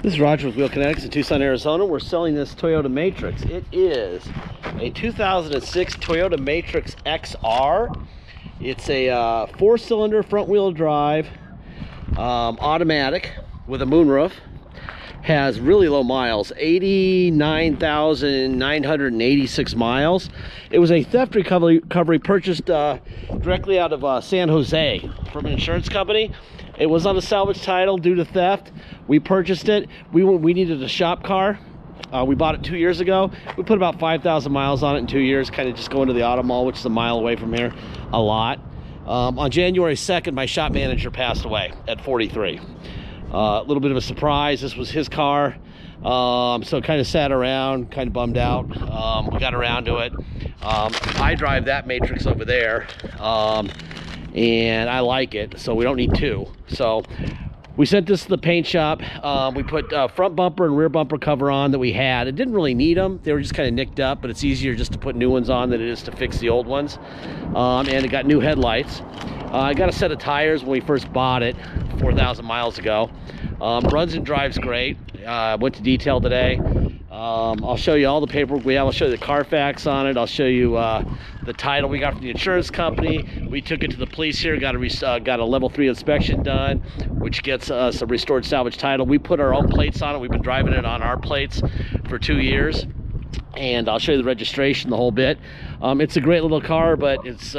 This is Roger with Wheel Kinetics in Tucson, Arizona. We're selling this Toyota Matrix. It is a 2006 Toyota Matrix XR. It's a four-cylinder front-wheel drive, automatic with a moonroof. Has really low miles, 89,986 miles. It was a theft recovery purchased directly out of San Jose from an insurance company. It was on a salvage title due to theft. We purchased it. We needed a shop car. We bought it 2 years ago. We put about 5,000 miles on it in 2 years, kind of just going to the auto mall, which is a mile away from here, a lot. On January 2nd, my shop manager passed away at 43. A little bit of a surprise. This was his car, so kind of sat around, kind of bummed out. We got around to it. I drive that Matrix over there, and I like it, so we don't need two. So we sent this to the paint shop. We put front bumper and rear bumper cover on that we had. It didn't really need them. They were just kind of nicked up, but it's easier just to put new ones on than it is to fix the old ones. And it got new headlights. I got a set of tires when we first bought it 4,000 miles ago. Runs and drives great. Went to detail today. I'll show you all the paperwork we have. I'll show you the Carfax on it. I'll show you the title we got from the insurance company. We took it to the police here, got a level 3 inspection done, which gets us a restored salvage title. We put our own plates on it. We've been driving it on our plates for 2 years. And I'll show you the registration, the whole bit. It's a great little car, but it's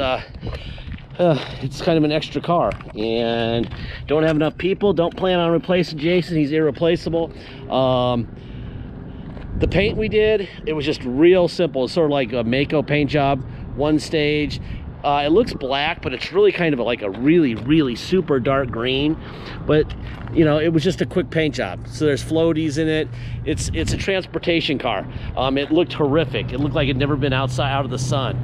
kind of an extra car, and don't have enough people. Don't plan on replacing Jason. He's irreplaceable. The paint we did, it was just real simple. It's sort of like a Mako paint job, one stage. It looks black, but it's really kind of like a really super dark green. But you know, it was just a quick paint job. So there's floaties in it. It's a transportation car. It looked horrific. It looked like it'd never been out of the sun.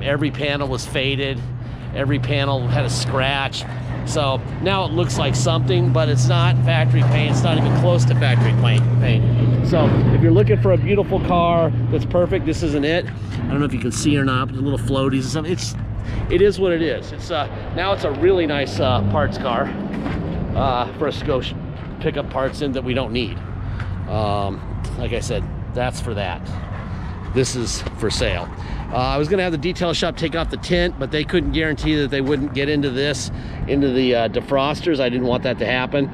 Every panel was faded. Every panel had a scratch. So now it looks like something, but it's not factory paint. It's not even close to factory paint. So if you're looking for a beautiful car that's perfect, this isn't it. I don't know if you can see or not, but the little floaties and stuff. It is what it is. It's now it's a really nice parts car for us to go pick up parts in that we don't need. Like I said, that's for that. This is for sale. I was gonna have the detail shop take off the tint, but they couldn't guarantee that they wouldn't get into the defrosters. I didn't want that to happen.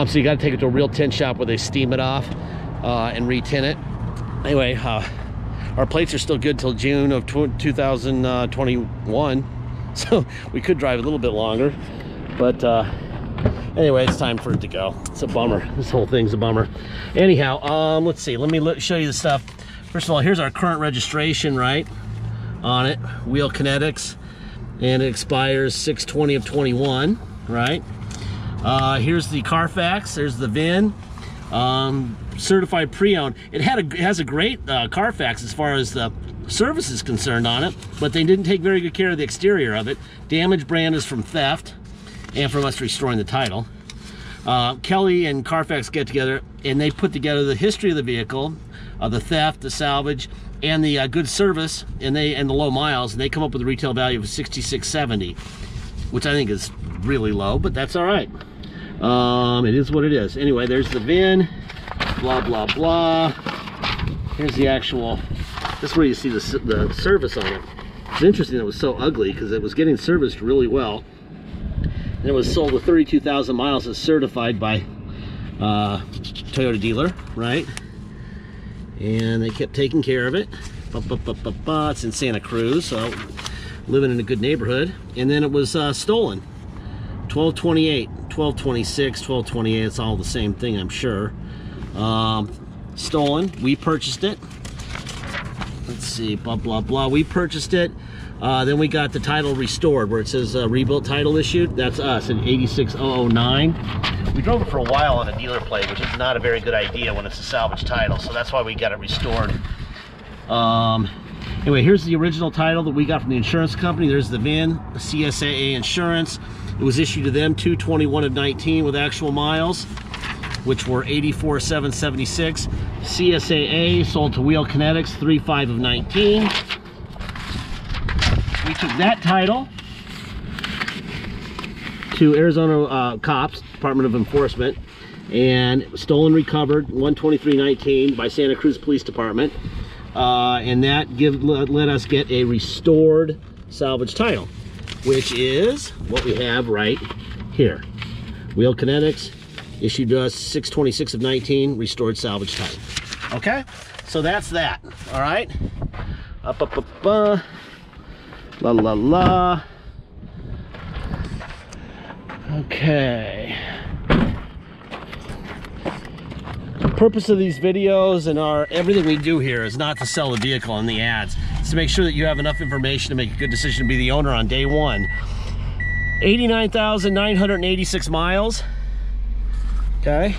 So you gotta take it to a real tint shop where they steam it off and re-tint it. Anyway, our plates are still good till June of 2021. So we could drive a little bit longer, but anyway, it's time for it to go. It's a bummer. This whole thing's a bummer. Anyhow, let's see. Let me show you the stuff. First of all, here's our current registration, right, on it, Wheel Kinetics, and it expires 6/20 of 21, right? Here's the Carfax. There's the VIN, certified pre-owned. It has a great Carfax as far as the service is concerned on it, but they didn't take very good care of the exterior of it. Damage brand is from theft and from us restoring the title. Kelly and Carfax get together and they put together the history of the vehicle, the theft, the salvage, and the good service, and the low miles, and they come up with a retail value of $66.70, which I think is really low, but that's all right. It is what it is. Anyway, there's the VIN, blah blah blah. Here's the actual. This is where you see the service on it. It's interesting it was so ugly because it was getting serviced really well. And it was sold with 32,000 miles. It's certified by Toyota dealer, right? And they kept taking care of it. It's in Santa Cruz, so living in a good neighborhood. And then it was stolen. 1228, 1226, 1228. It's all the same thing, I'm sure. Stolen. We purchased it. Let's see, blah blah blah. We purchased it. Then we got the title restored, where it says rebuilt title issued. That's us in 86009. We drove it for a while on a dealer plate, which is not a very good idea when it's a salvage title, so that's why we got it restored. Anyway, here's the original title that we got from the insurance company. There's the VIN, the CSAA insurance. It was issued to them 2/21 of 19 with actual miles, which were 84,776. CSAA sold to Wheel Kinetics 3/5 of 19. We took that title to Arizona cops, Department of Enforcement. and it was stolen, recovered, 12319 by Santa Cruz Police Department. And that let us get a restored salvage title, which is what we have right here. Wheel Kinetics, issued to us 6/26 of 19, restored salvage title. Okay, so that's that. All right, la la la. Okay. The purpose of these videos and everything we do here is not to sell the vehicle in the ads. It's to make sure that you have enough information to make a good decision to be the owner on day one. 89,986 miles. Okay.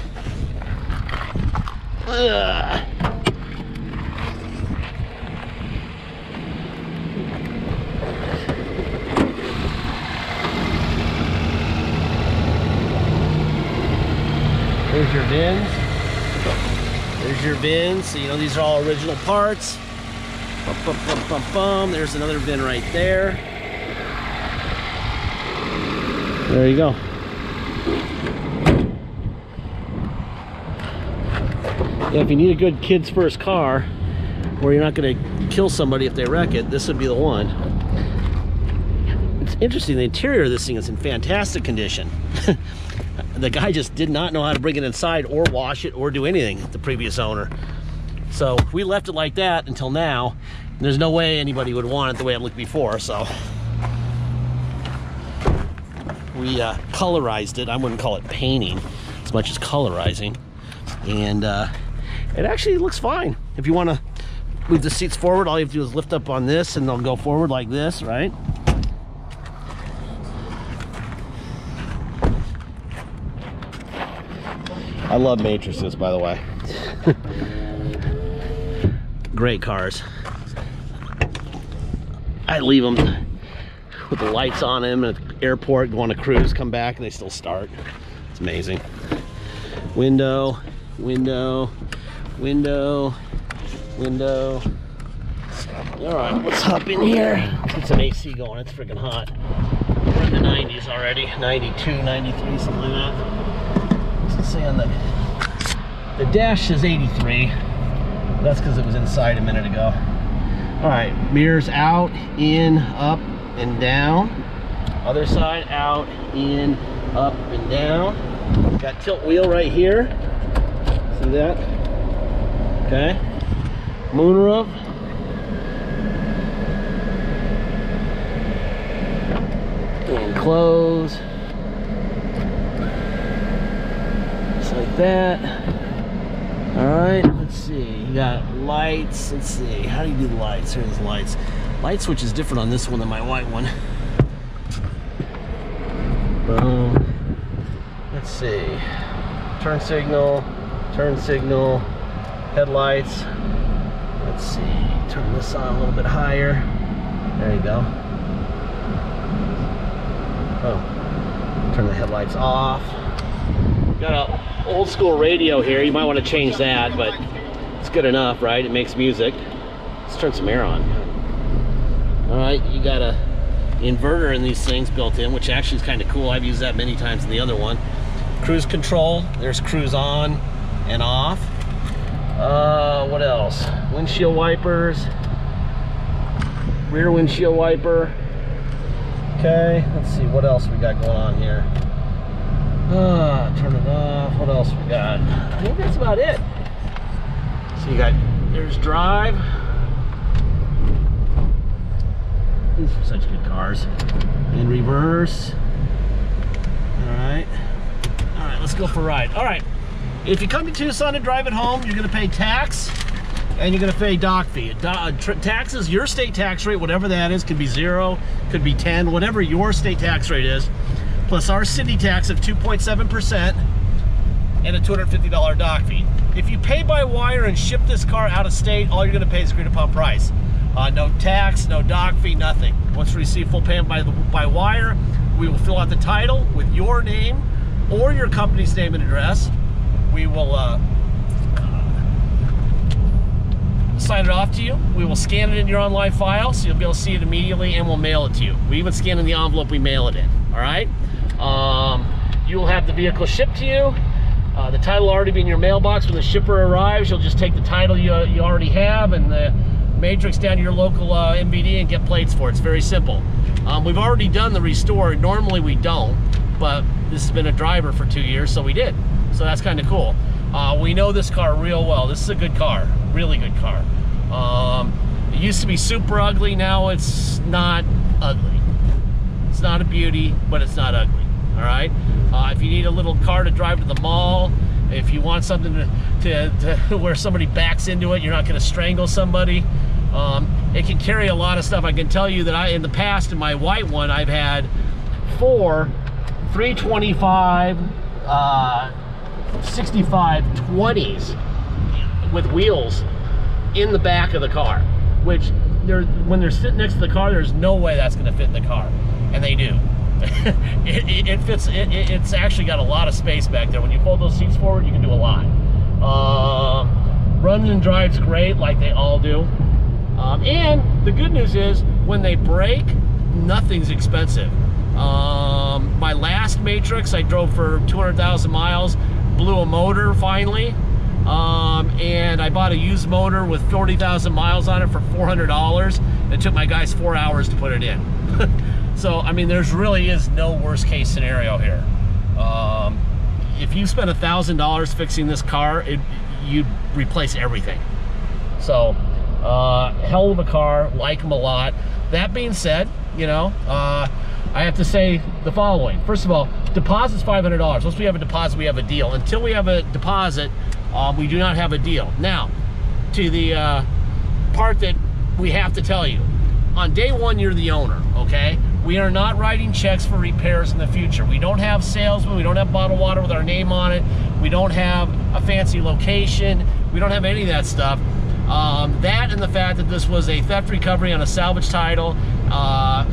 There's your VINs. There's your VINs. So you know these are all original parts. Bum, bum, bum, bum, bum. There's another VIN right there. There you go. Yeah, if you need a good kid's first car where you're not going to kill somebody if they wreck it, this would be the one. It's interesting, the interior of this thing is in fantastic condition. The guy just did not know how to bring it inside or wash it or do anything, the previous owner. So we left it like that until now. And there's no way anybody would want it the way it looked before, so we colorized it. I wouldn't call it painting as much as colorizing. And it actually looks fine. If you want to move the seats forward, all you have to do is lift up on this and they'll go forward like this, right? I love matrices, by the way. Great cars. I leave them with the lights on them at the airport, go on a cruise, come back, and they still start. It's amazing. Window, window, window, window. All right, let's hop in here. Let's get some AC going. It's freaking hot. We're in the 90s already. 92, 93, something like that. Let's see on the dash says 83. That's because it was inside a minute ago. All right, mirrors out, in, up, and down. Other side, out, in, up, and down. Got tilt wheel right here. See that? Okay. Moonroof. And close. Just like that. All right, let's see. You got lights. Let's see. How do you do the lights? Here's the lights. Light switch is different on this one than my white one. Boom. Let's see. Turn signal, headlights. Let's see. Turn this on a little bit higher. There you go. Oh. Turn the headlights off. Got a old school radio here. You might want to change that, but it's good enough, right? It makes music. Let's turn some air on. All right, you got a inverter in these things built in, which actually is kind of cool. I've used that many times in the other one. Cruise control. There's cruise on and off. What else? Windshield wipers. Rear windshield wiper. Okay, let's see what else we got going on here. Turn it off. What else we got? I think that's about it. So you got, there's drive. These are such good cars. In reverse. Alright, let's go for a ride. Alright, if you come to Tucson and drive it home, you're going to pay tax and you're going to pay dock fee. Taxes, your state tax rate, whatever that is, could be 0, could be 10, whatever your state tax rate is, plus our city tax of 2.7% and a $250 dock fee. If you pay by wire and ship this car out of state, all you're going to pay is agreed upon price. No tax, no dock fee, nothing. Once we receive full payment by wire, we will fill out the title with your name or your company's name and address. We will sign it off to you. We will scan it in your online file so you'll be able to see it immediately, and we'll mail it to you. We even scan in the envelope we mail it in. All right. You will have the vehicle shipped to you. The title will already be in your mailbox. When the shipper arrives, you'll just take the title you already have and the matrix down to your local MVD and get plates for it. It's very simple. We've already done the restore. Normally we don't, but this has been a driver for 2 years, so we did. So that's kind of cool. We know this car real well. This is a good car, really good car. It used to be super ugly. Now it's not ugly. It's not a beauty, but it's not ugly. All right. If you need a little car to drive to the mall, if you want something to where somebody backs into it, you're not going to strangle somebody. It can carry a lot of stuff. I can tell you that in the past, in my white one, I've had 4 325 65 20s with wheels in the back of the car, which when they're sitting next to the car, there's no way that's going to fit in the car, and they do. It fits. It's actually got a lot of space back there. When you fold those seats forward, you can do a lot. Runs and drives great, like they all do. And the good news is, when they break, nothing's expensive. My last Matrix, I drove for 200,000 miles, blew a motor finally, and I bought a used motor with 40,000 miles on it for $400. It took my guys 4 hours to put it in. So, I mean, there's really is no worst case scenario here. If you spend $1,000 fixing this car, you'd replace everything. So, hell of a car, like them a lot. That being said, you know, I have to say the following. First of all, deposit's $500. Once we have a deposit, we have a deal. Until we have a deposit, we do not have a deal. Now, to the part that we have to tell you. On day one, you're the owner, okay? We are not writing checks for repairs in the future. We don't have salesmen. We don't have bottled water with our name on it. We don't have a fancy location. We don't have any of that stuff. That and the fact that this was a theft recovery on a salvage title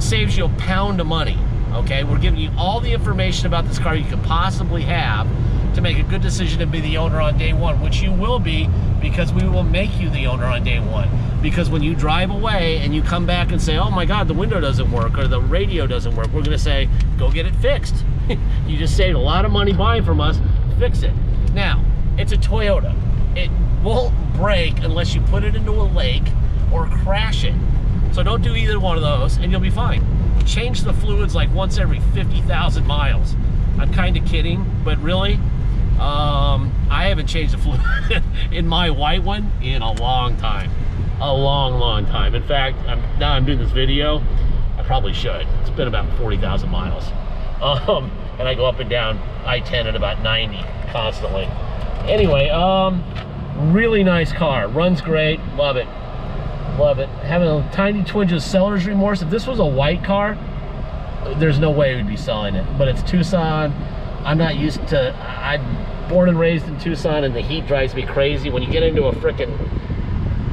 saves you a pound of money, okay? We're giving you all the information about this car you could possibly have to make a good decision to be the owner on day one, which you will be, because we will make you the owner on day one. Because when you drive away and you come back and say, oh my God, the window doesn't work or the radio doesn't work, we're gonna say, go get it fixed. You just saved a lot of money buying from us, fix it. Now, it's a Toyota. It won't break unless you put it into a lake or crash it. So don't do either one of those and you'll be fine. Change the fluids like once every 50,000 miles. I'm kind of kidding, but really, I haven't changed the fluid in my white one in a long time. A long time. In fact, now I'm doing this video, I probably should. It's been about 40,000 miles. And I go up and down I-10 at about 90 constantly. Anyway, really nice car. Runs great. Love it. Love it. Having a tiny twinge of seller's remorse. If this was a white car, there's no way we'd be selling it. But it's Tucson. I'm not used to, I'm born and raised in Tucson, and the heat drives me crazy. When you get into a frickin'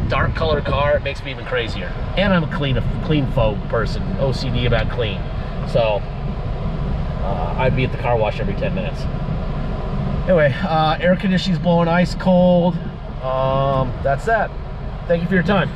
dark colored car, it makes me even crazier. And I'm a clean folk person, OCD about clean. So I'd be at the car wash every 10 minutes. Anyway, air conditioning's blowing ice cold. That's that. Thank you for your time.